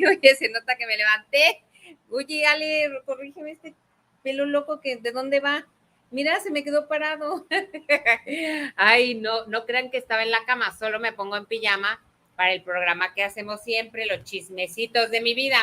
Oye, se nota que me levanté. Oye, Ale, corrígeme este pelo loco que ¿de dónde va? Mira, se me quedó parado. Ay, no crean que estaba en la cama, solo me pongo en pijama para el programa que hacemos siempre, los chismecitos de mi vida.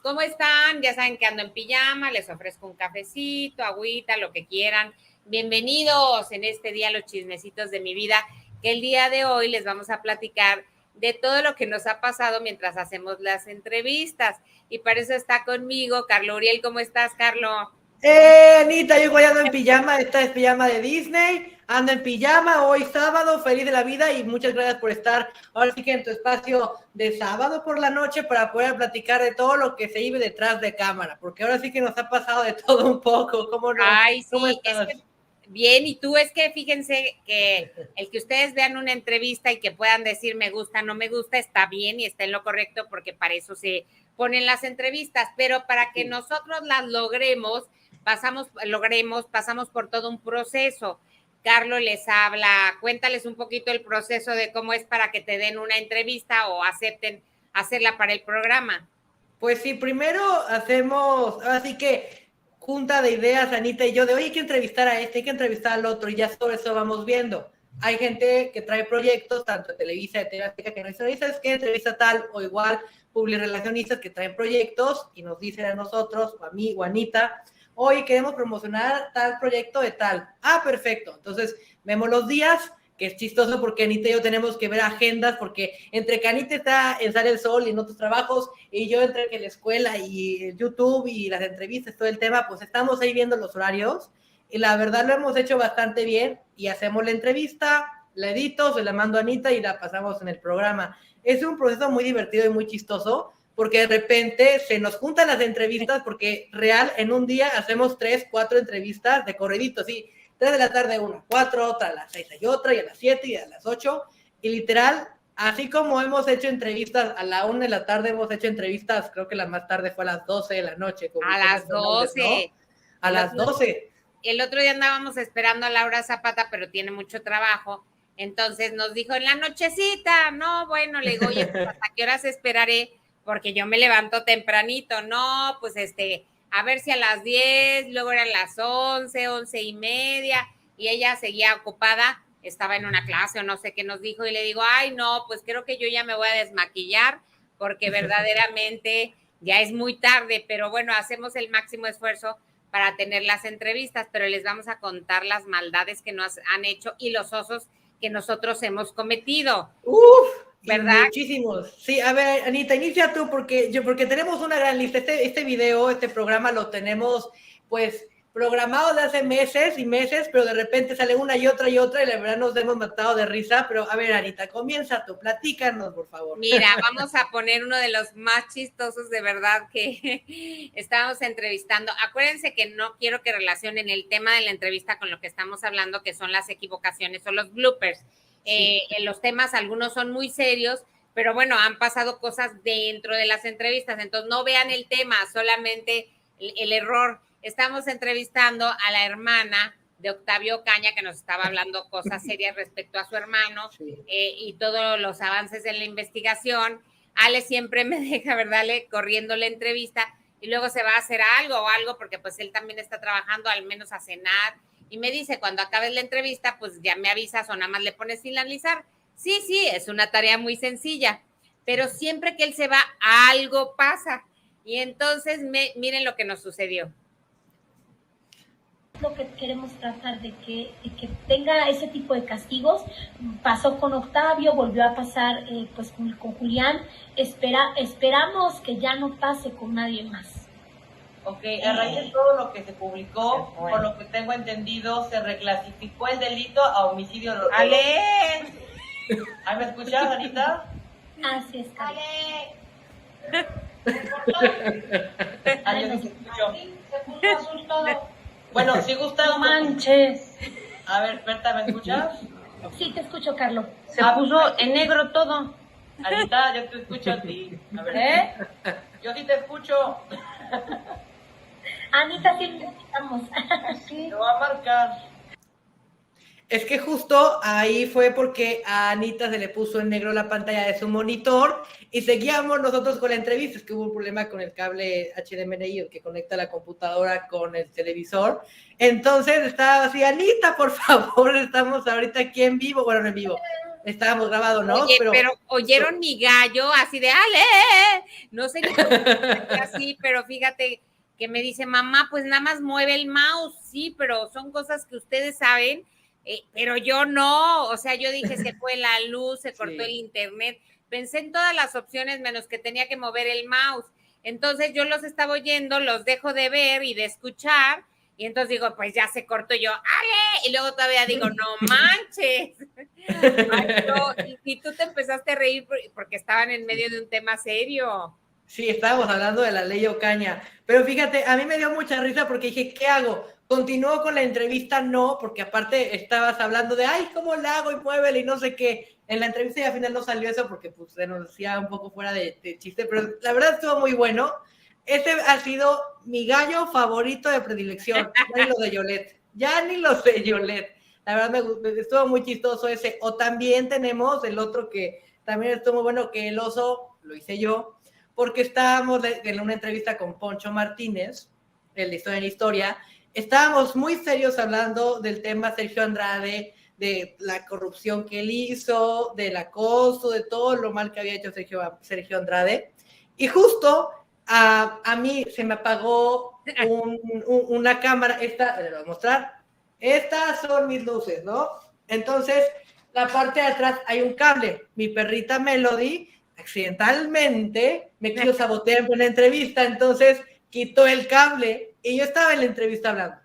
¿Cómo están? Ya saben que ando en pijama, les ofrezco un cafecito, agüita, lo que quieran. Bienvenidos en este día a los chismecitos de mi vida, que el día de hoy les vamos a platicar de todo lo que nos ha pasado mientras hacemos las entrevistas. Y para eso está conmigo Carlo Uriel. ¿Cómo estás, Carlo? Anita, yo igual ando en pijama, esta es pijama de Disney, ando en pijama hoy sábado, feliz de la vida y muchas gracias por estar ahora sí que en tu espacio de sábado por la noche para poder platicar de todo lo que se vive detrás de cámara, porque ahora sí que nos ha pasado de todo un poco, ¿cómo no? Ay, sí, ¿Cómo estás? es que, bien, y tú es que fíjense que el que ustedes vean una entrevista y que puedan decir me gusta, no me gusta, está bien y está en lo correcto porque para eso se ponen las entrevistas, pero para que nosotros las logremos, pasamos por todo un proceso. Carlos les habla, cuéntales un poquito el proceso de cómo es para que te den una entrevista o acepten hacerla para el programa. Pues sí, primero hacemos, así que junta de ideas, Anita y yo, de oye, hay que entrevistar a este, hay que entrevistar al otro, y ya sobre eso vamos viendo. Hay gente que trae proyectos, tanto de Televisa, de TV Azteca, que nos dice, ¿sabes qué? Entrevista tal, o igual, publirelacionistas que traen proyectos y nos dicen a nosotros, o a mí, o a Anita, hoy queremos promocionar tal proyecto de tal. Ah, perfecto. Entonces, vemos los días, que es chistoso porque Anita y yo tenemos que ver agendas, porque entre que Anita está en Sale el Sol y en otros trabajos, y yo entre que la escuela y YouTube y las entrevistas, todo el tema, pues estamos ahí viendo los horarios, y la verdad lo hemos hecho bastante bien, y hacemos la entrevista, la edito, se la mando a Anita y la pasamos en el programa. Es un proceso muy divertido y muy chistoso, porque de repente se nos juntan las entrevistas, porque real, en un día hacemos 3, 4 entrevistas de corridito, sí, 3 de la tarde una, 4 otra, a las 6 hay otra, y a las 7 y a las 8, y literal, así como hemos hecho entrevistas a la 1 de la tarde, hemos hecho entrevistas, creo que la más tarde fue a las 12 de la noche. A las 12. ¿No? A las 12. El otro día andábamos esperando a Laura Zapata, pero tiene mucho trabajo. Entonces nos dijo en la nochecita, no, bueno, le digo, oye, pues ¿hasta qué horas esperaré? Porque yo me levanto tempranito, no, pues a ver si a las 10, luego eran las 11, 11:30, y ella seguía ocupada, estaba en una clase o no sé qué nos dijo, y le digo, ay, no, pues creo que yo ya me voy a desmaquillar, porque verdaderamente ya es muy tarde, pero bueno, hacemos el máximo esfuerzo para tener las entrevistas, pero les vamos a contar las maldades que nos han hecho y los osos que nosotros hemos cometido. ¿Verdad? Muchísimos. Sí, a ver, Anita, inicia tú porque tenemos una gran lista. Este video, este programa lo tenemos pues programado de hace meses y meses, pero de repente sale una y otra, y la verdad nos hemos matado de risa. Pero a ver, Anita, comienza tú, platícanos, por favor. Mira, vamos a poner uno de los más chistosos de verdad que estábamos entrevistando. Acuérdense que no quiero que relacionen el tema de la entrevista con lo que estamos hablando, que son las equivocaciones o los bloopers. Sí. En los temas algunos son muy serios, pero bueno, han pasado cosas dentro de las entrevistas, entonces no vean el tema, solamente el error. Estamos entrevistando a la hermana de Octavio Caña, que nos estaba hablando cosas serias respecto a su hermano, sí. Y todos los avances en la investigación. Ale siempre me deja, ¿verdad, Ale? Corriendo la entrevista, y luego se va a hacer algo, porque pues él también está trabajando, al menos a cenar, y me dice, cuando acabes la entrevista, pues ya me avisas o nada más le pones finalizar. Sí, es una tarea muy sencilla, pero siempre que él se va, algo pasa, y entonces miren lo que nos sucedió. Lo que queremos tratar de que tenga ese tipo de castigos. Pasó con Octavio, volvió a pasar pues con Julián. Esperamos que ya no pase con nadie más. Ok, a raíz de todo lo que se publicó, por lo que tengo entendido, se reclasificó el delito a homicidio doloso. ¡Ale! ¿Ahí me escuchas, Anita? Así es, ¡Ale! Ahí yo sí escucho. Se puso azul todo. Bueno, si gusta... No manches. A ver, Berta, ¿me escuchas? Sí, te escucho, Carlos. Se puso en negro todo. Anita, yo te escucho a ti. A ver, yo sí te escucho. Anita, sí te escuchamos. Sí. Te voy a marcar. Es que justo ahí fue porque a Anita se le puso en negro la pantalla de su monitor y seguíamos nosotros con la entrevista. Es que hubo un problema con el cable HDMI, el que conecta la computadora con el televisor. Entonces estaba así, Anita, por favor, estamos ahorita aquí en vivo. Bueno, no en vivo, estábamos grabados, ¿no? Oye, pero oyeron mi gallo así de, ¡ale! No sé ni por qué así, pero fíjate que me dice, mamá, pues nada más mueve el mouse. Sí, pero son cosas que ustedes saben. Pero yo no, o sea, yo dije, se fue la luz, se cortó el internet, pensé en todas las opciones menos que tenía que mover el mouse. Entonces yo los estaba oyendo, los dejo de ver y de escuchar, y entonces digo, pues ya se cortó yo, ¡ale! Y luego todavía digo, no manches. Ay, no. Y tú te empezaste a reír porque estaban en medio de un tema serio. Sí, estábamos hablando de la ley Ocaña, pero fíjate, a mí me dio mucha risa porque dije, ¿qué hago? ¿Continúo con la entrevista? No, porque aparte estabas hablando de, ay, ¿cómo la hago? Y muévele y no sé qué. En la entrevista y al final no salió eso porque pues se nos hacía un poco fuera de chiste, pero la verdad estuvo muy bueno. Este ha sido mi gallo favorito de predilección, ya ni lo de Yolette, ya ni lo de Yolette. La verdad me estuvo muy chistoso ese. O también tenemos el otro que también estuvo muy bueno, que el oso lo hice yo, porque estábamos en una entrevista con Poncho Martínez, el de Historia en Historia. Estábamos muy serios hablando del tema Sergio Andrade, de la corrupción que él hizo, del acoso, de todo lo mal que había hecho Sergio Andrade. Y justo a mí se me apagó una cámara, esta, le voy a mostrar, estas son mis luces, ¿no? Entonces, la parte de atrás hay un cable. Mi perrita Melody, accidentalmente, me quiso sabotear en una entrevista, entonces quitó el cable y yo estaba en la entrevista hablando.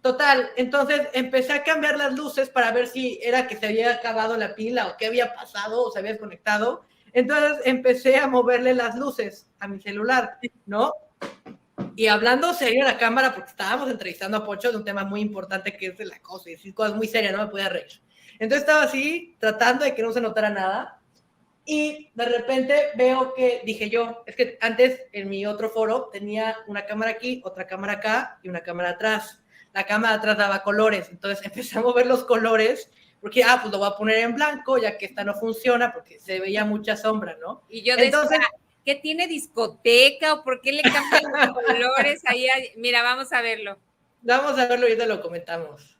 Total, entonces empecé a cambiar las luces para ver si era que se había acabado la pila o qué había pasado o se había desconectado. Entonces empecé a moverle las luces a mi celular, ¿no? Y hablando serio a la cámara, porque estábamos entrevistando a Poncho de un tema muy importante que es el acoso y decir cosas muy serias, no me podía reír. Entonces estaba así, tratando de que no se notara nada. Y de repente veo que, dije yo, es que antes en mi otro foro tenía una cámara aquí, otra cámara acá y una cámara atrás. La cámara atrás daba colores, entonces empecé a mover los colores, porque, pues lo voy a poner en blanco, ya que esta no funciona, porque se veía mucha sombra, ¿no? Y yo decía, ¿qué tiene discoteca o por qué le cambian los colores? Ahí, mira, vamos a verlo. Vamos a verlo y te lo comentamos.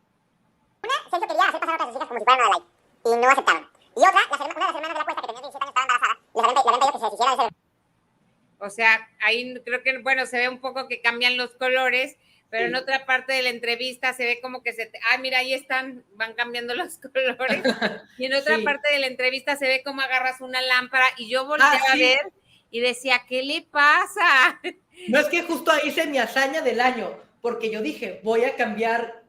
Una, Sergio quería hacer pasar a otras chicas como si fueran una de like, y no aceptaron. Y otra, una de las hermanas de la apuesta que tenía 17 años estaba embarazada, y les habían pedido que se deshiciera de ese. O sea, ahí creo que, bueno, se ve un poco que cambian los colores, pero en otra parte de la entrevista se ve como que mira, ahí están, van cambiando los colores. Y en otra parte de la entrevista se ve como agarras una lámpara y yo volteé a ver y decía, ¿qué le pasa? No, es que justo hice mi hazaña del año, porque yo dije, voy a cambiar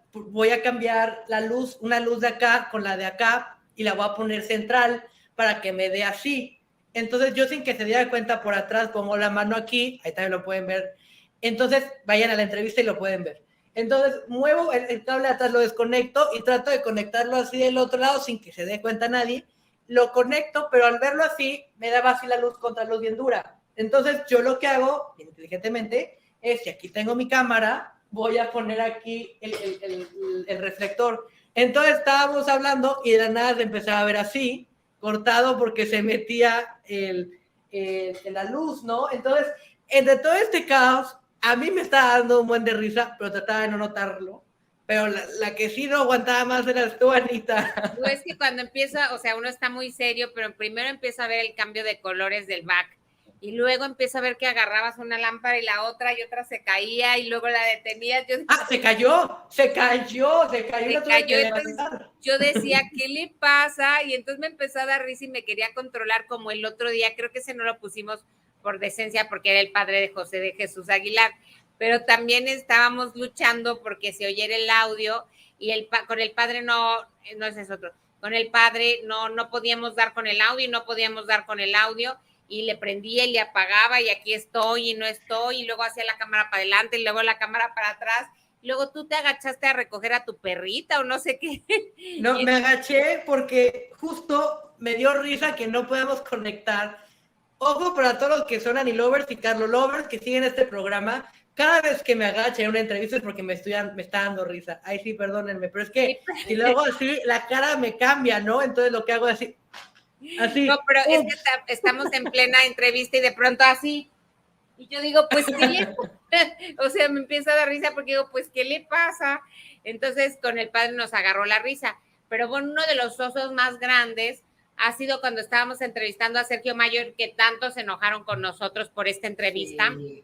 la luz, una luz de acá con la de acá y la voy a poner central para que me dé así. Entonces yo sin que se diera cuenta por atrás pongo la mano aquí, ahí también lo pueden ver. Entonces vayan a la entrevista y lo pueden ver. Entonces muevo el cable de atrás, lo desconecto y trato de conectarlo así del otro lado sin que se dé cuenta nadie. Lo conecto, pero al verlo así me daba así la luz contra luz bien dura. Entonces yo lo que hago inteligentemente es que aquí tengo mi cámara, voy a poner aquí el reflector. Entonces estábamos hablando y de la nada se empezaba a ver así, cortado porque se metía la luz, ¿no? Entonces, entre todo este caos, a mí me estaba dando un buen de risa, pero trataba de no notarlo. Pero la que sí no aguantaba más eras tú, Anita. No, es que cuando empieza, o sea, uno está muy serio, pero primero empieza a ver el cambio de colores del back. Y luego empieza a ver que agarrabas una lámpara y la otra, y otra se caía, y luego la detenías. Se cayó. Entonces, yo decía, ¿qué le pasa? Y entonces me empezó a dar risa y me quería controlar como el otro día. Creo que ese no lo pusimos por decencia, porque era el padre de José de Jesús Aguilar. Pero también estábamos luchando porque se oyera el audio, y con el padre no ese es otro. Con el padre no podíamos dar con el audio, y le prendía y le apagaba y aquí estoy y no estoy, y luego hacía la cámara para adelante y luego la cámara para atrás. Luego tú te agachaste a recoger a tu perrita o no sé qué. No, me agaché porque justo me dio risa que no podemos conectar. Ojo para todos los que son Ani Lovers y Carlo Lovers que siguen este programa. Cada vez que me agacha en una entrevista es porque me está dando risa. Ay, sí, perdónenme, pero es que si lo hago así, la cara me cambia, ¿no? Entonces lo que hago es así. No, pero es que estamos en plena entrevista y de pronto así. Y yo digo, pues, ¿qué le o sea, me empieza a dar risa porque digo, pues, ¿qué le pasa? Entonces, con el padre nos agarró la risa. Pero bueno, uno de los osos más grandes ha sido cuando estábamos entrevistando a Sergio Mayer, que tanto se enojaron con nosotros por esta entrevista. Sí.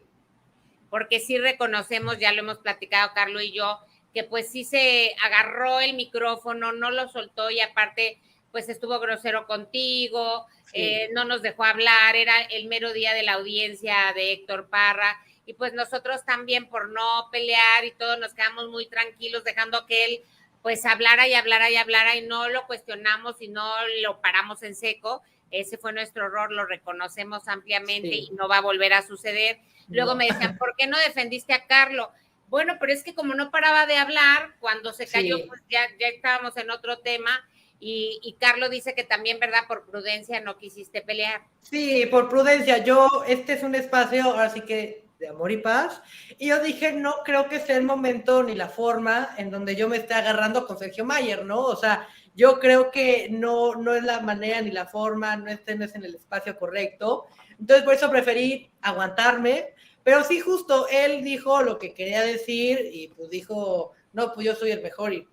Porque sí reconocemos, ya lo hemos platicado Carlos y yo, que pues sí se agarró el micrófono, no lo soltó y aparte pues estuvo grosero contigo, sí. No nos dejó hablar, era el mero día de la audiencia de Héctor Parra y pues nosotros también por no pelear y todos nos quedamos muy tranquilos dejando que él pues hablara y hablara y hablara y no lo cuestionamos y no lo paramos en seco. Ese fue nuestro error, lo reconocemos ampliamente sí. Y no va a volver a suceder. Luego me decían, ¿por qué no defendiste a Carlos? Bueno, pero es que como no paraba de hablar, cuando se cayó, sí. Pues ya estábamos en otro tema. Y Carlos dice que también, ¿verdad? Por prudencia no quisiste pelear. Sí, por prudencia. Este es un espacio, ahora sí que de amor y paz. Y yo dije, no creo que sea el momento ni la forma en donde yo me esté agarrando con Sergio Mayer, ¿no? O sea, yo creo que no es la manera ni la forma, no es en el espacio correcto. Entonces, por eso preferí aguantarme. Pero sí, justo, él dijo lo que quería decir y pues dijo, no, pues yo soy el mejor y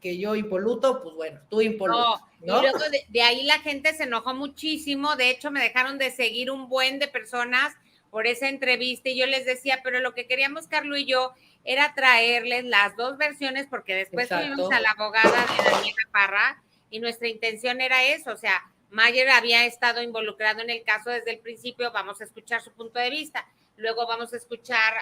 que yo impoluto, pues bueno, tú impoluto. ¿No? Y luego de ahí la gente se enojó muchísimo. De hecho, me dejaron de seguir un buen de personas por esa entrevista y yo les decía, pero lo que queríamos Carlos y yo era traerles las dos versiones porque después fuimos a la abogada de Daniela Parra y nuestra intención era eso, o sea, Mayer había estado involucrado en el caso desde el principio, vamos a escuchar su punto de vista, luego vamos a escuchar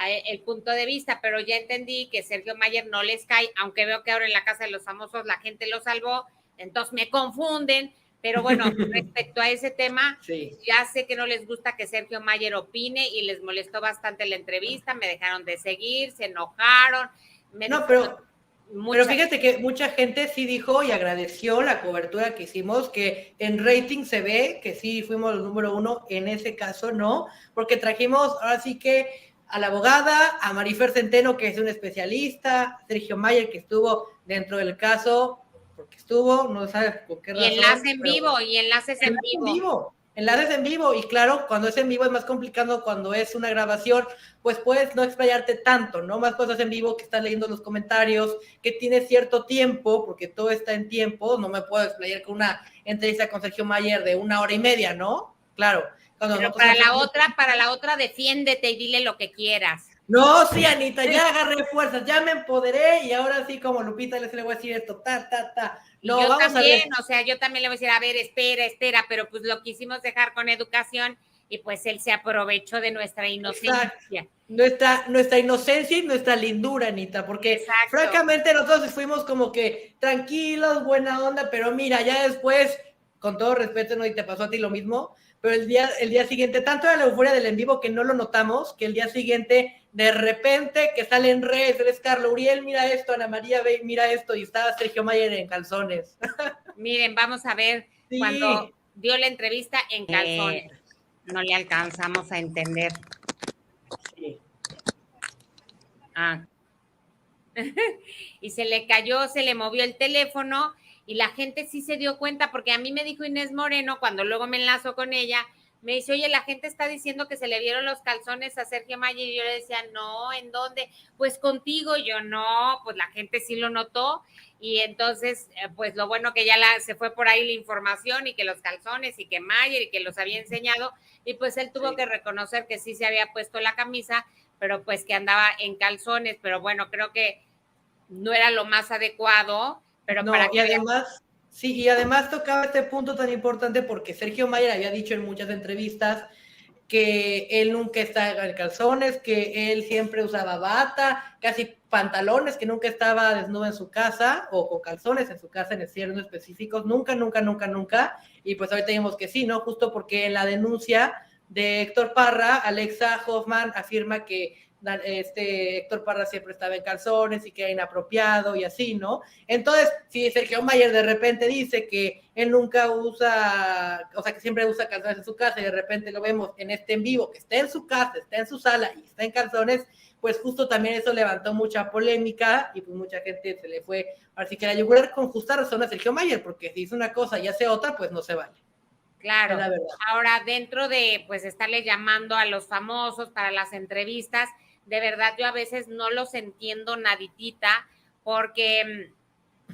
el punto de vista, pero ya entendí que Sergio Mayer no les cae, aunque veo que ahora en la Casa de los Famosos la gente lo salvó, entonces me confunden. Pero bueno, respecto a ese tema, sí. Ya sé que no les gusta que Sergio Mayer opine y les molestó bastante la entrevista, me dejaron de seguir, se enojaron. Pero fíjate que mucha gente sí dijo y agradeció la cobertura que hicimos, que en rating se ve que sí fuimos los número 1, en ese caso no, porque trajimos ahora sí que a la abogada, a Marifer Centeno, que es un especialista, Sergio Mayer, que estuvo dentro del caso, porque estuvo, no sabes por qué razón. Y enlace en vivo, y enlaces en vivo. Enlaces en vivo, y claro, cuando es en vivo es más complicado, cuando es una grabación, pues puedes no explayarte tanto, ¿no? Más cosas en vivo que estás leyendo los comentarios, que tienes cierto tiempo, porque todo está en tiempo, no me puedo explayar con una entrevista con Sergio Mayer de 1 hora y media, ¿no? Claro. Pero para la otra, defiéndete y dile lo que quieras. No, sí, Anita, ya agarré fuerzas, ya me empoderé y ahora sí, como Lupita le voy a decir esto, No, yo vamos también, o sea, yo también le voy a decir, a ver, espera, pero pues lo quisimos dejar con educación y pues él se aprovechó de nuestra inocencia. Nuestra inocencia y nuestra lindura, Anita, porque francamente nosotros fuimos como que tranquilos, buena onda, pero mira, ya después, con todo respeto, ¿no? Y te pasó a ti lo mismo, pero el día siguiente, tanto era la euforia del en vivo que no lo notamos, que el día siguiente, de repente, que sale en redes, eres Carlos Uriel, mira esto, Ana María, mira esto, y estaba Sergio Mayer en calzones. Miren, vamos a ver, sí. Cuando dio la entrevista en calzones, no le alcanzamos a entender. Sí. Y se le cayó, se le movió el teléfono, y la gente sí se dio cuenta, porque a mí me dijo Inés Moreno, cuando luego me enlazo con ella, me dice, oye, la gente está diciendo que se le vieron los calzones a Sergio Mayer, y yo le decía, no, ¿en dónde? Pues contigo, yo no, pues la gente sí lo notó, y entonces, pues lo bueno que ya se fue por ahí la información, y que los calzones, y que Mayer, y que los había enseñado, y pues él tuvo que reconocer que sí se había puesto la camisa, pero pues que andaba en calzones, pero bueno, creo que no era lo más adecuado, pero no, y además tocaba este punto tan importante porque Sergio Mayer había dicho en muchas entrevistas que él nunca estaba en calzones, que él siempre usaba bata, casi pantalones, que nunca estaba desnudo en su casa o con calzones en su casa en ciertos específicos, nunca, y pues ahorita dijimos que sí, ¿no? Justo porque en la denuncia de Héctor Parra, Alexa Hoffman afirma que Héctor Parra siempre estaba en calzones y que era inapropiado y así, ¿no? Entonces, si Sergio Mayer de repente dice que él nunca usa, o sea, que siempre usa calzones en su casa y de repente lo vemos en este en vivo, que está en su casa, está en su sala y está en calzones, pues justo también eso levantó mucha polémica y pues mucha gente se le fue, así que la yugular con justa razón a Sergio Mayer, porque si hizo una cosa y hace otra, pues no se vale. Claro. Ahora, dentro de, pues, estarle llamando a los famosos para las entrevistas, de verdad yo a veces no los entiendo naditita, porque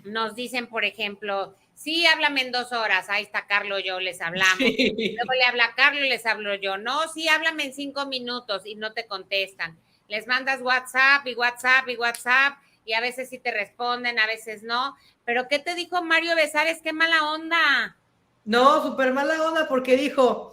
nos dicen, por ejemplo, sí, háblame en 2 horas, ahí está Carlos, yo les hablamos. Sí. Luego le habla Carlos, les hablo yo. No, sí, háblame en 5 minutos y no te contestan. Les mandas WhatsApp y WhatsApp y WhatsApp y a veces sí te responden, a veces no. Pero ¿qué te dijo Mario Besares? ¡Qué mala onda! No, súper mala onda porque dijo,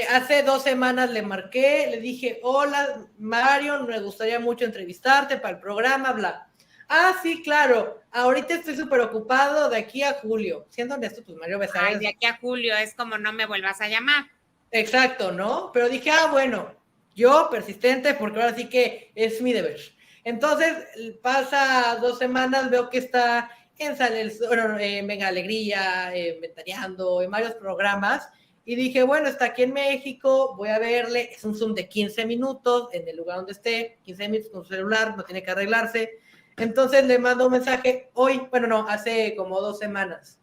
hace 2 semanas le marqué, le dije, hola Mario, me gustaría mucho entrevistarte para el programa, bla. Ah, sí, claro, ahorita estoy súper ocupado de aquí a julio. Siendo honesto, pues Mario Besares. Ay, de aquí a julio, es como no me vuelvas a llamar. Exacto, ¿no? Pero dije, bueno, yo persistente porque ahora sí que es mi deber. Entonces, pasa 2 semanas, veo que está en Venga Alegría, Ventaneando, en varios programas, y dije, bueno, está aquí en México, voy a verle, es un Zoom de 15 minutos, en el lugar donde esté, 15 minutos con su celular, no tiene que arreglarse, entonces le mando un mensaje hoy, bueno, no, hace como 2 semanas,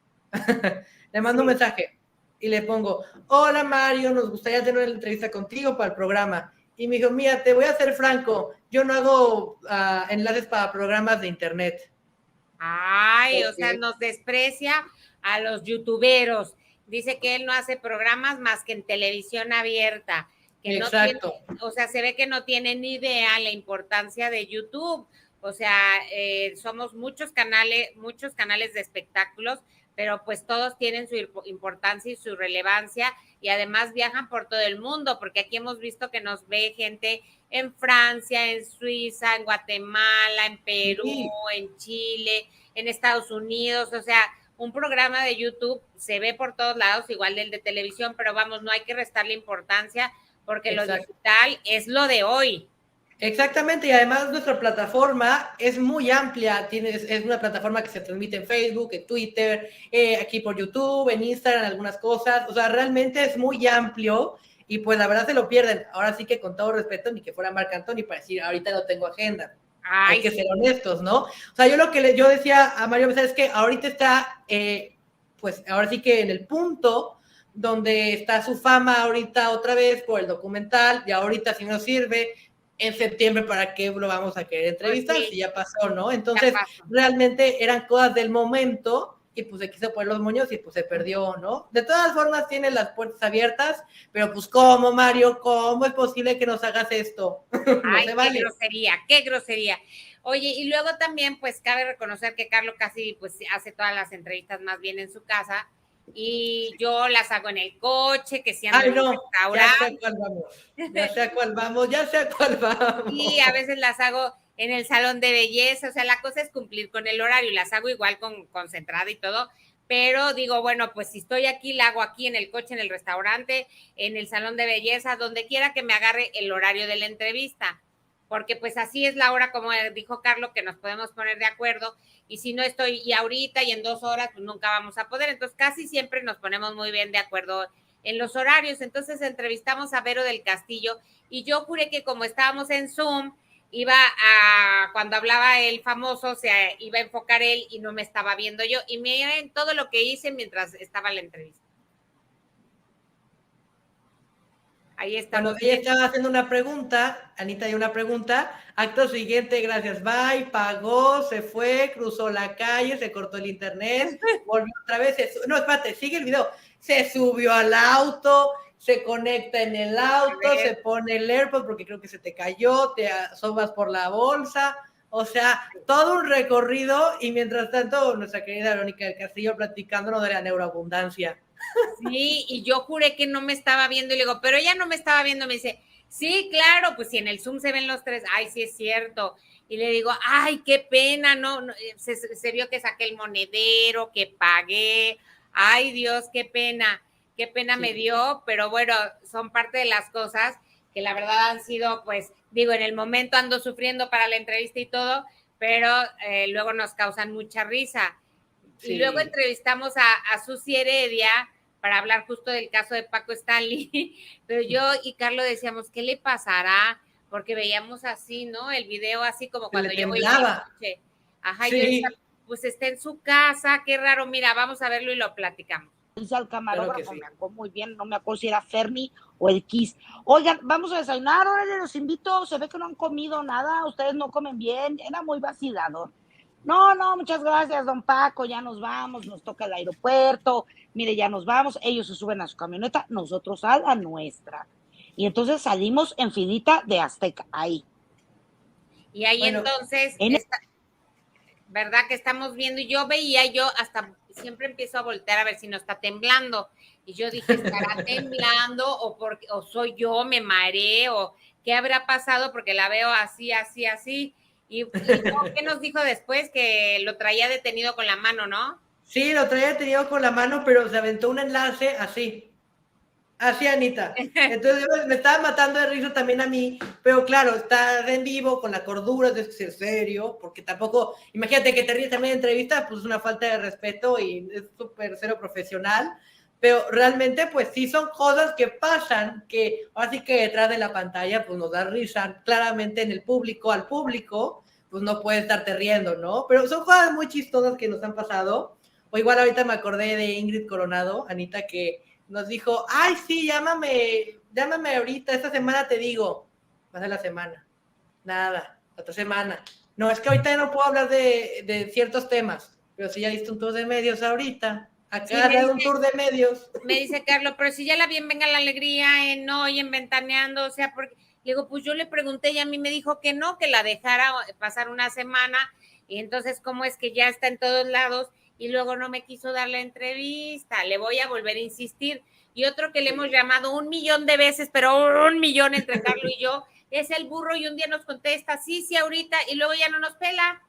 le mando un mensaje, y le pongo, hola Mario, nos gustaría tener una entrevista contigo para el programa, y me dijo, mira, te voy a ser franco, yo no hago enlaces para programas de internet. Ay, o sea, nos desprecia a los youtuberos. Dice que él no hace programas más que en televisión abierta. Que exacto. No tiene, o sea, se ve que no tiene ni idea la importancia de YouTube. O sea, somos muchos canales de espectáculos, pero pues todos tienen su importancia y su relevancia y además viajan por todo el mundo, porque aquí hemos visto que nos ve gente en Francia, en Suiza, en Guatemala, en Perú, sí, en Chile, en Estados Unidos, o sea, un programa de YouTube se ve por todos lados, igual del de televisión, pero vamos, no hay que restarle importancia porque exacto, lo digital es lo de hoy. Exactamente, y además nuestra plataforma es muy amplia, es una plataforma que se transmite en Facebook, en Twitter, aquí por YouTube, en Instagram, algunas cosas, o sea, realmente es muy amplio y pues la verdad se lo pierden. Ahora sí que con todo respeto, ni que fuera Marc Anthony para decir, ahorita no tengo agenda. Ay, hay que ser honestos, ¿no? O sea, yo lo que yo decía a Mario Besares es que ahorita está, pues ahora sí que en el punto donde está su fama ahorita otra vez por el documental, y ahorita si no sirve, en septiembre para qué lo vamos a querer entrevistar, pues sí, si ya pasó, ¿no? Entonces, realmente eran cosas del momento y pues se quiso poner los moños y pues se perdió, ¿no? De todas formas tiene las puertas abiertas, pero pues ¿cómo, Mario? ¿Cómo es posible que nos hagas esto? No ay, se vale. Qué grosería. Oye, y luego también pues cabe reconocer que Carlos casi pues hace todas las entrevistas más bien en su casa, y yo las hago en el coche, que siempre en el restaurante. Ya sé a cuál vamos. Y a veces las hago en el salón de belleza, o sea, la cosa es cumplir con el horario, las hago igual concentrada y todo, pero digo, bueno, pues si estoy aquí, la hago aquí en el coche, en el restaurante, en el salón de belleza, donde quiera que me agarre el horario de la entrevista, porque pues así es la hora, como dijo Carlos, que nos podemos poner de acuerdo, y si no estoy y ahorita y en 2 horas, pues nunca vamos a poder, entonces casi siempre nos ponemos muy bien de acuerdo en los horarios. Entonces entrevistamos a Vero del Castillo y yo juré que como estábamos en Zoom, cuando hablaba el famoso, se iba a enfocar él y no me estaba viendo yo, y miren todo lo que hice mientras estaba la entrevista. Ahí está. Bueno, ella estaba haciendo una pregunta, Anita dio una pregunta, acto siguiente, gracias, bye, pagó, se fue, cruzó la calle, se cortó el internet, volvió otra vez, no, espérate, sigue el video, se subió al auto, se conecta en el auto, se pone el AirPod porque creo que se te cayó, te asomas por la bolsa, o sea, todo un recorrido, y mientras tanto nuestra querida Verónica del Castillo platicándonos de la neuroabundancia. Sí, y yo juré que no me estaba viendo y le digo, pero ella no me estaba viendo, me dice, sí, claro, pues si en el Zoom se ven los 3, ay, sí es cierto, y le digo, ay, qué pena, no se vio que saqué el monedero, que pagué, ay, Dios, qué pena sí. Me dio, pero bueno, son parte de las cosas que la verdad han sido, pues, digo, en el momento ando sufriendo para la entrevista y todo, pero luego nos causan mucha risa. Sí. Y luego entrevistamos a Susi Heredia para hablar justo del caso de Paco Stanley, pero yo y Carlos decíamos, ¿qué le pasará? Porque veíamos así, ¿no? El video así como cuando yo voy a la noche. Ajá, sí. Yo decía, pues está en su casa, qué raro, mira, vamos a verlo y lo platicamos. Dice al camarógrafo, me acuerdo muy bien, no me acuerdo si era Fermi o el Kiss. Oigan, vamos a desayunar, órale, los invito, se ve que no han comido nada, ustedes no comen bien, era muy vacilador. No, muchas gracias, don Paco, ya nos vamos, nos toca el aeropuerto, mire, ya nos vamos, ellos se suben a su camioneta, nosotros a la nuestra. Y entonces salimos en filita de Azteca, ahí. Y ahí bueno, entonces, ¿verdad? Que estamos viendo, y yo veía, yo hasta siempre empiezo a voltear a ver si no está temblando. Y yo dije, ¿estará temblando o soy yo, me mareé o qué habrá pasado? Porque la veo así. Y ¿qué nos dijo después? Que lo traía detenido con la mano, ¿no? Sí, lo traía detenido con la mano, pero se aventó un enlace así. Así, Anita. Entonces me estaba matando de risa también a mí, pero claro, estás en vivo con la cordura de ser serio, porque tampoco, imagínate que te ríes también en entrevista, pues es una falta de respeto y es súper cero profesional, pero realmente pues sí son cosas que pasan, que así que detrás de la pantalla pues nos da risa, claramente en el público, al público, pues no puedes estarte riendo, ¿no? Pero son cosas muy chistosas que nos han pasado, o igual ahorita me acordé de Ingrid Coronado, Anita, que nos dijo, ay, sí, llámame ahorita, esta semana te digo. Va a ser la semana. Nada, otra semana. No, es que ahorita ya no puedo hablar de ciertos temas, pero si ya diste un tour de medios ahorita, acá sí, un tour de medios. Me dice Carlos, pero si ya la bien venga la alegría en hoy, en Ventaneando, o sea, porque, digo, pues yo le pregunté y a mí me dijo que no, que la dejara pasar una semana, y entonces, ¿cómo es que ya está en todos lados? Y luego no me quiso dar la entrevista, le voy a volver a insistir. Y otro que le hemos llamado 1,000,000 de veces, pero 1,000,000 entre Carlos y yo, es el burro, y un día nos contesta, sí, ahorita, y luego ya no nos pela.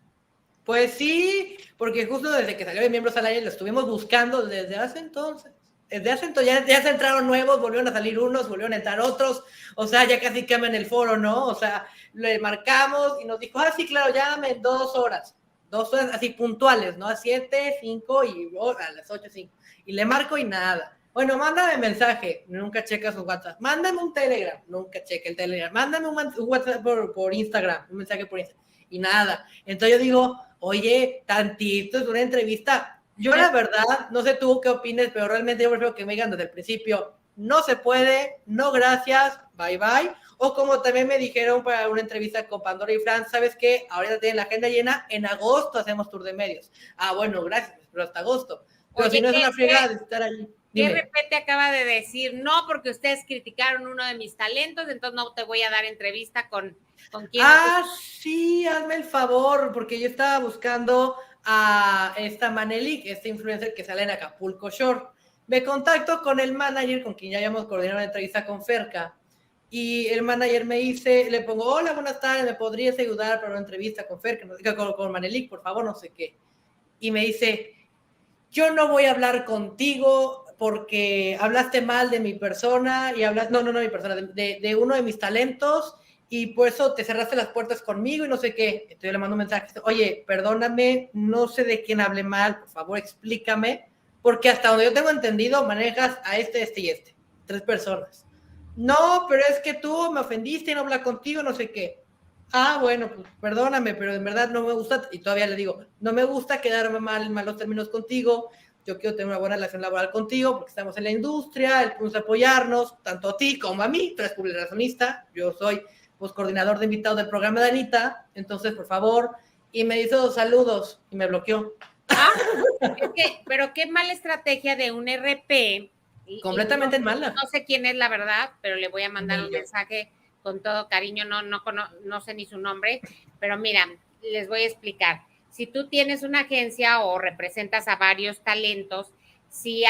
Pues sí, porque justo desde que salió de Miembros al Aire lo estuvimos buscando desde hace entonces. Desde hace entonces ya se entraron nuevos, volvieron a salir unos, volvieron a entrar otros, o sea, ya casi cambian el foro, ¿no? O sea, le marcamos y nos dijo, sí, claro, llámame en 2 horas. 2 horas así puntuales, ¿no? A 7, 5 y a las 8, 5. Y le marco y nada. Bueno, mándame mensaje, nunca checa su WhatsApp. Mándame un Telegram, nunca checa el Telegram. Mándame un WhatsApp por Instagram, un mensaje por Instagram. Y nada. Entonces yo digo, oye, tantito, es una entrevista. Yo la verdad, no sé tú qué opines, pero realmente yo prefiero que me digan desde el principio, no se puede, no gracias, bye bye. O como también me dijeron para una entrevista con Pandora y Fran, ¿sabes qué? Ahorita tienen la agenda llena, en agosto hacemos tour de medios. Bueno, gracias, pero hasta agosto. Pero oye, si no es una fregada de estar allí. De repente acaba de decir, no, porque ustedes criticaron uno de mis talentos, entonces no te voy a dar entrevista con quién. Sí, hazme el favor, porque yo estaba buscando a esta Manelik, esta influencer que sale en Acapulco Shore. Me contacto con el manager, con quien ya habíamos coordinado una entrevista con Ferca, y el manager me dice, le pongo, hola, buenas tardes, ¿me podrías ayudar para una entrevista con Ferca? Con Manelik, por favor, no sé qué. Y me dice, yo no voy a hablar contigo porque hablaste mal de mi persona y no mi persona, de uno de mis talentos y por eso te cerraste las puertas conmigo y no sé qué. Entonces yo le mando un mensaje, oye, perdóname, no sé de quién hablé mal, por favor explícame, porque hasta donde yo tengo entendido manejas a este y este, 3 personas. No, pero es que tú me ofendiste y no habla contigo, no sé qué. Bueno, pues perdóname, pero en verdad no me gusta, y todavía le digo, no me gusta quedarme mal en malos términos contigo, yo quiero tener una buena relación laboral contigo, porque estamos en la industria, podemos apoyarnos, tanto a ti como a mí, tú eres publicacionista, yo soy pues coordinador de invitados del programa de Anita, entonces por favor, y me hizo saludos, y me bloqueó. Pero qué mala estrategia de un RP. Completamente mala. No sé quién es la verdad, pero le voy a mandar un mensaje con todo cariño, no sé ni su nombre, pero mira, les voy a explicar. Si tú tienes una agencia o representas a varios talentos, si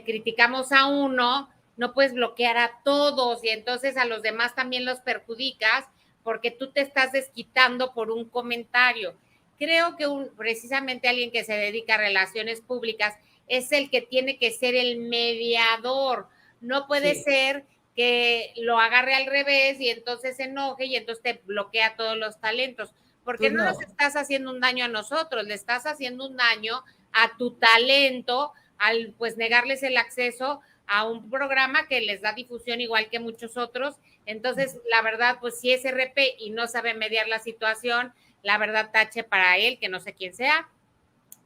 criticamos a uno, no puedes bloquear a todos y entonces a los demás también los perjudicas porque tú te estás desquitando por un comentario. Creo que precisamente alguien que se dedica a relaciones públicas es el que tiene que ser el mediador. No puede ser que lo agarre al revés y entonces se enoje y entonces te bloquea todos los talentos. Porque no nos estás haciendo un daño a nosotros, le estás haciendo un daño a tu talento al pues negarles el acceso a un programa que les da difusión igual que muchos otros. Entonces, la verdad, pues si es RP y no sabe mediar la situación, la verdad, tache para él, que no sé quién sea.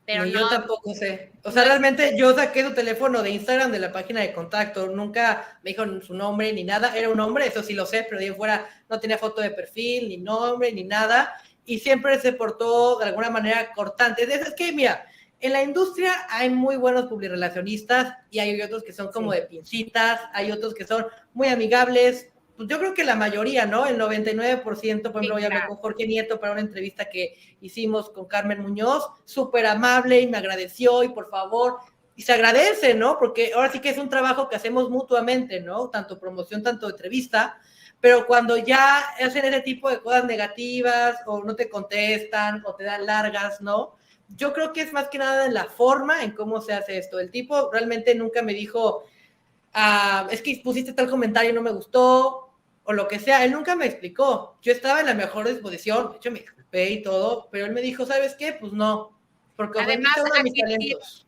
Pero Ni no, yo tampoco sé. O sea, realmente yo saqué su teléfono de Instagram de la página de contacto. Nunca me dijo su nombre ni nada. Era un hombre, eso sí lo sé, pero de ahí fuera no tenía foto de perfil, ni nombre, ni nada. Y siempre se portó de alguna manera cortante. Es que, mira, en la industria hay muy buenos publirelacionistas y hay otros que son como de pincitas, hay otros que son muy amigables. Pues yo creo que la mayoría, ¿no? El 99%, por ejemplo, voy a hablar con Jorge Nieto para una entrevista que hicimos con Carmen Muñoz, súper amable y me agradeció y por favor, y se agradece, ¿no? Porque ahora sí que es un trabajo que hacemos mutuamente, ¿no? Tanto promoción, tanto entrevista, pero cuando ya hacen ese tipo de cosas negativas o no te contestan o te dan largas, ¿no? Yo creo que es más que nada en la forma en cómo se hace esto. El tipo realmente nunca me dijo, es que pusiste tal comentario y no me gustó, o lo que sea. Él nunca me explicó. Yo estaba en la mejor disposición, de hecho me disculpé y todo, pero él me dijo, ¿sabes qué? Pues no, porque ofendiste a uno de mis talentos.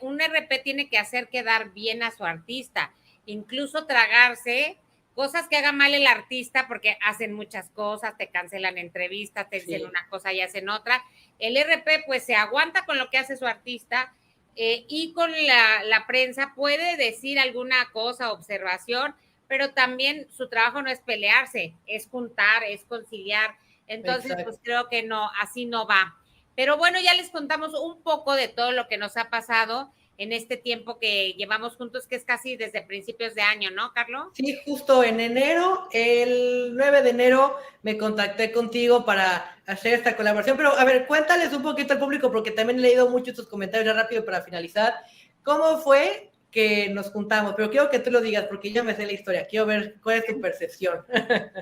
Un RP tiene que hacer quedar bien a su artista, incluso tragarse cosas que haga mal el artista, porque hacen muchas cosas, te cancelan entrevistas, te dicen una cosa y hacen otra. El RP pues se aguanta con lo que hace su artista, y con la prensa puede decir alguna cosa, observación, pero también su trabajo no es pelearse, es juntar, es conciliar. Entonces, pues creo que no, así no va. Pero bueno, ya les contamos un poco de todo lo que nos ha pasado en este tiempo que llevamos juntos, que es casi desde principios de año, ¿no, Carlos? Sí, justo en enero, el 9 de enero, me contacté contigo para hacer esta colaboración. Pero, a ver, cuéntales un poquito al público, porque también he leído muchos tus comentarios ya rápido para finalizar. ¿Cómo fue que nos juntamos? Pero quiero que tú lo digas, porque yo me sé la historia. Quiero ver cuál es tu percepción.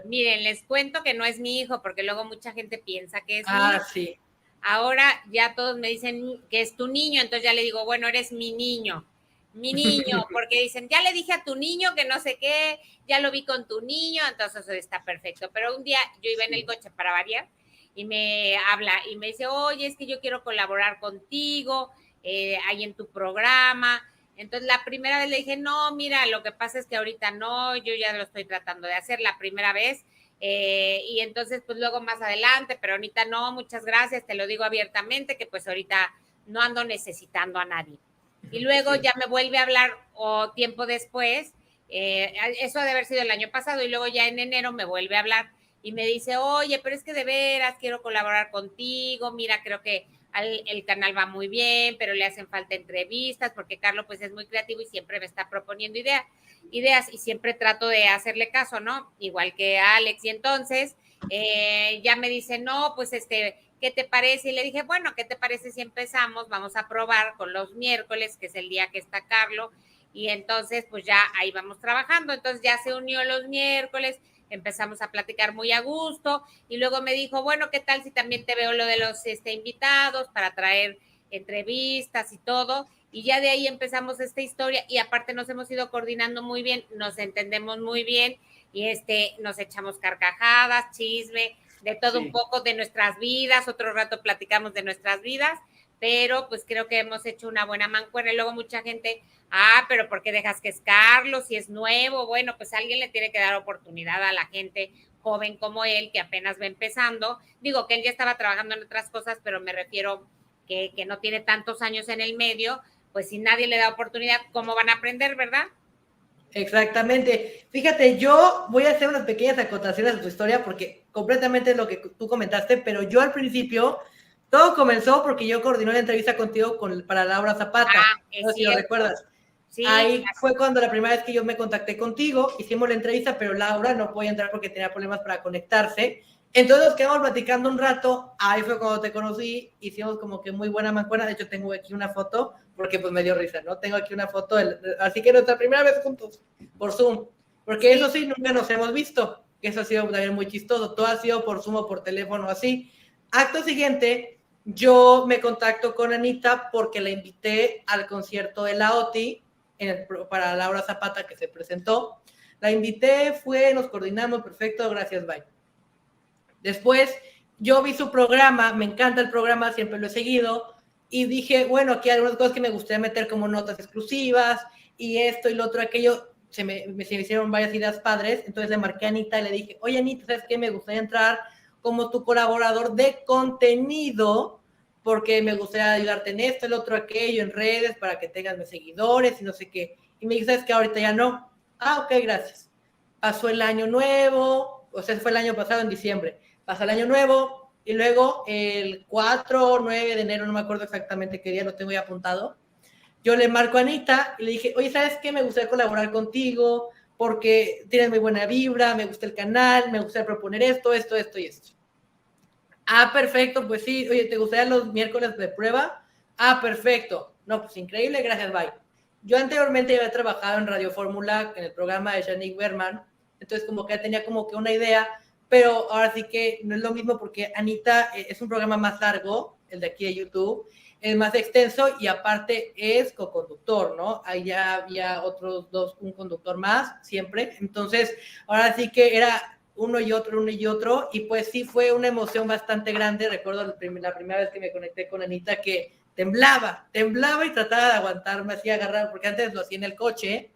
Miren, les cuento que no es mi hijo, porque luego mucha gente piensa que es mi hijo. Sí. Ahora ya todos me dicen que es tu niño, entonces ya le digo, bueno, eres mi niño, porque dicen, ya le dije a tu niño que no sé qué, ya lo vi con tu niño, entonces eso está perfecto. Pero un día yo iba en el coche para variar y me habla y me dice, oye, es que yo quiero colaborar contigo, ahí en tu programa. Entonces la primera vez le dije, no, mira, lo que pasa es que ahorita no, yo ya lo estoy tratando de hacer la primera vez. Y entonces pues luego más adelante, pero ahorita no, muchas gracias, te lo digo abiertamente que pues ahorita no ando necesitando a nadie. Y luego ya me vuelve a hablar tiempo después, eso ha de haber sido el año pasado, y luego ya en enero me vuelve a hablar y me dice, oye, pero es que de veras quiero colaborar contigo, mira, creo que el canal va muy bien, pero le hacen falta entrevistas, porque Carlos pues es muy creativo y siempre me está proponiendo ideas y siempre trato de hacerle caso, ¿no? Igual que a Alex. Y entonces ya me dice, no, pues ¿qué te parece? Y le dije, bueno, ¿qué te parece si empezamos? Vamos a probar con los miércoles, que es el día que está Carlos, y entonces pues ya ahí vamos trabajando. Entonces ya se unió los miércoles, empezamos a platicar muy a gusto, y luego me dijo, bueno, ¿qué tal si también te veo lo de los invitados para traer entrevistas y todo? Y ya de ahí empezamos esta historia, y aparte nos hemos ido coordinando muy bien, nos entendemos muy bien, y nos echamos carcajadas, chisme, de todo un poco de nuestras vidas, otro rato platicamos de nuestras vidas, pero pues creo que hemos hecho una buena mancuerna. Y luego mucha gente, pero ¿por qué dejas que es Carlos si es nuevo? Bueno, pues alguien le tiene que dar oportunidad a la gente joven como él, que apenas va empezando. Digo que él ya estaba trabajando en otras cosas, pero me refiero que no tiene tantos años en el medio. Pues si nadie le da oportunidad, ¿cómo van a aprender, verdad? Exactamente. Fíjate, yo voy a hacer unas pequeñas acotaciones de tu historia porque completamente es lo que tú comentaste, pero yo al principio, todo comenzó porque yo coordiné una entrevista contigo para Laura Zapata. No sé si lo recuerdas. Sí, ahí claro. Fue cuando la primera vez que yo me contacté contigo, hicimos la entrevista, pero Laura no podía entrar porque tenía problemas para conectarse. Entonces nos quedamos platicando un rato, ahí fue cuando te conocí, hicimos como que muy buena mancuerna. De hecho tengo aquí una foto, porque pues me dio risa, ¿no? Tengo aquí una foto, así que nuestra primera vez juntos, por Zoom, porque sí. Eso sí, nunca nos hemos visto, eso ha sido también muy chistoso, todo ha sido por Zoom o por teléfono, así. Acto siguiente, yo me contacto con Anita porque la invité al concierto de la OTI, para Laura Zapata, que se presentó. La invité, nos coordinamos, perfecto, gracias, bye. Después, yo vi su programa, me encanta el programa, siempre lo he seguido, y dije, bueno, aquí hay algunas cosas que me gustaría meter como notas exclusivas, y esto y lo otro, aquello, se me hicieron varias ideas padres, entonces le marqué a Anita y le dije, oye, Anita, ¿sabes qué? Me gustaría entrar como tu colaborador de contenido, porque me gustaría ayudarte en esto, el otro, aquello, en redes, para que tengas mis seguidores y no sé qué. Y me dice, ¿sabes qué? Ahorita ya no. Ah, ok, gracias. Pasó el año nuevo, o sea, fue el año pasado en diciembre. Pasó el año nuevo y luego el 4 o 9 de enero, no me acuerdo exactamente qué día, lo tengo ya apuntado, yo le marco a Anita y le dije, oye, ¿sabes qué? Me gustaría colaborar contigo porque tienes muy buena vibra, me gusta el canal, me gustaría proponer esto y esto. Ah, perfecto, pues sí. Oye, ¿te gustaría los miércoles de prueba? Ah, perfecto. No, pues increíble, gracias, bye. Yo anteriormente ya había trabajado en Radio Fórmula, en el programa de Yannick Berman, entonces como que tenía como que una idea, pero ahora sí que no es lo mismo porque Anita es un programa más largo, el de aquí de YouTube, es más extenso y aparte es coconductor, ¿no? Ahí ya había otros dos, un conductor más, siempre. Entonces, ahora sí que era uno y otro, y pues sí fue una emoción bastante grande. Recuerdo la primera vez que me conecté con Anita que temblaba y trataba de aguantarme así, agarrar, porque antes lo hacía en el coche,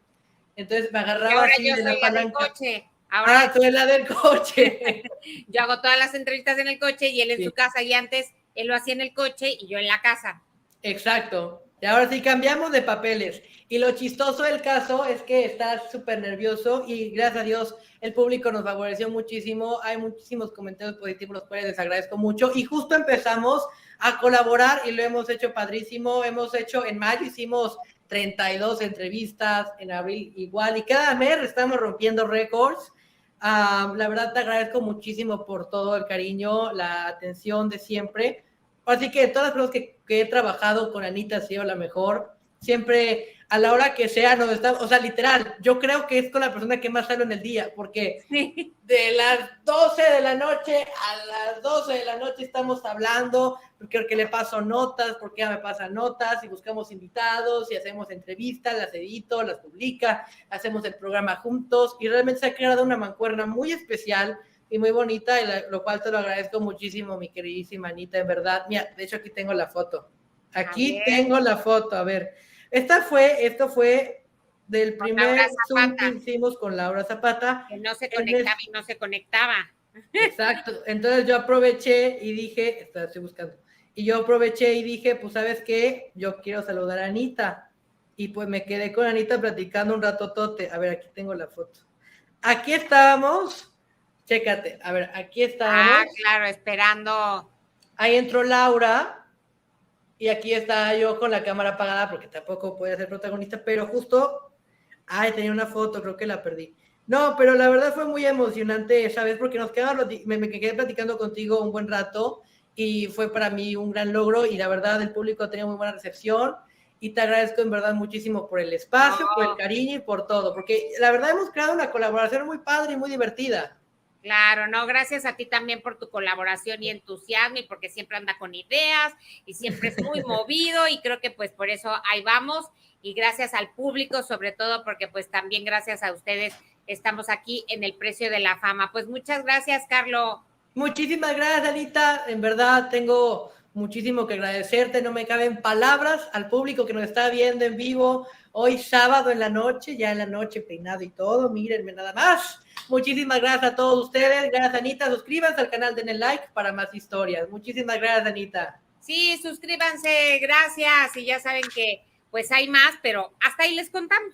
entonces me agarraba y ahora así yo de soy la palanca. Del coche. Ahora tú eres la del coche. Yo hago todas las entrevistas en el coche y él en su casa, y antes él lo hacía en el coche y yo en la casa. Exacto. Y ahora sí cambiamos de papeles. Y lo chistoso del caso es que está súper nervioso y gracias a Dios el público nos favoreció muchísimo. Hay muchísimos comentarios positivos, los cuales les agradezco mucho. Y justo empezamos a colaborar y lo hemos hecho padrísimo. Hemos hecho, en mayo hicimos 32 entrevistas, en abril igual. Y cada mes estamos rompiendo récords. La verdad te agradezco muchísimo por todo el cariño, la atención de siempre. Así que todas las personas que he trabajado con Anita ha sido la mejor. Siempre a la hora que sea, nos está, o sea, literal, yo creo que es con la persona que más hablo en el día, porque de las 12 de la noche a las 12 de la noche estamos hablando, porque le paso notas, porque ella me pasa notas, y buscamos invitados, y hacemos entrevistas, las edito, las publica, hacemos el programa juntos, y realmente se ha creado una mancuerna muy especial y muy bonita, lo cual te lo agradezco muchísimo, mi queridísima Anita, en verdad. Mira, de hecho aquí tengo la foto. Aquí tengo la foto, a ver. Esto fue del primer Zoom que hicimos con Laura Zapata. Que no se conectaba y no se conectaba. Exacto. Entonces yo aproveché y dije, estoy buscando, y yo aproveché y dije, pues, ¿sabes qué? Yo quiero saludar a Anita. Y pues me quedé con Anita platicando un ratotote. A ver, aquí tengo la foto. Aquí estábamos. Chécate, a ver, aquí estábamos. Ah, claro, esperando. Ahí entró Laura y aquí estaba yo con la cámara apagada porque tampoco podía ser protagonista, pero justo, tenía una foto, creo que la perdí. No, pero la verdad fue muy emocionante esa vez porque me quedé platicando contigo un buen rato y fue para mí un gran logro y la verdad el público ha tenido muy buena recepción y te agradezco en verdad muchísimo por el espacio, por el cariño y por todo, porque la verdad hemos creado una colaboración muy padre y muy divertida. Claro, no, gracias a ti también por tu colaboración y entusiasmo y porque siempre anda con ideas y siempre es muy movido y creo que pues por eso ahí vamos y gracias al público sobre todo porque pues también gracias a ustedes estamos aquí en el Precio de la Fama. Pues muchas gracias, Carlos. Muchísimas gracias, Anita. En verdad tengo muchísimo que agradecerte, no me caben palabras al público que nos está viendo en vivo hoy sábado en la noche, ya en la noche peinado y todo, mírenme nada más. Muchísimas gracias a todos ustedes, gracias Anita, suscríbanse al canal, denle like para más historias. Muchísimas gracias, Anita. Sí, suscríbanse, gracias, y ya saben que pues hay más, pero hasta ahí les contamos.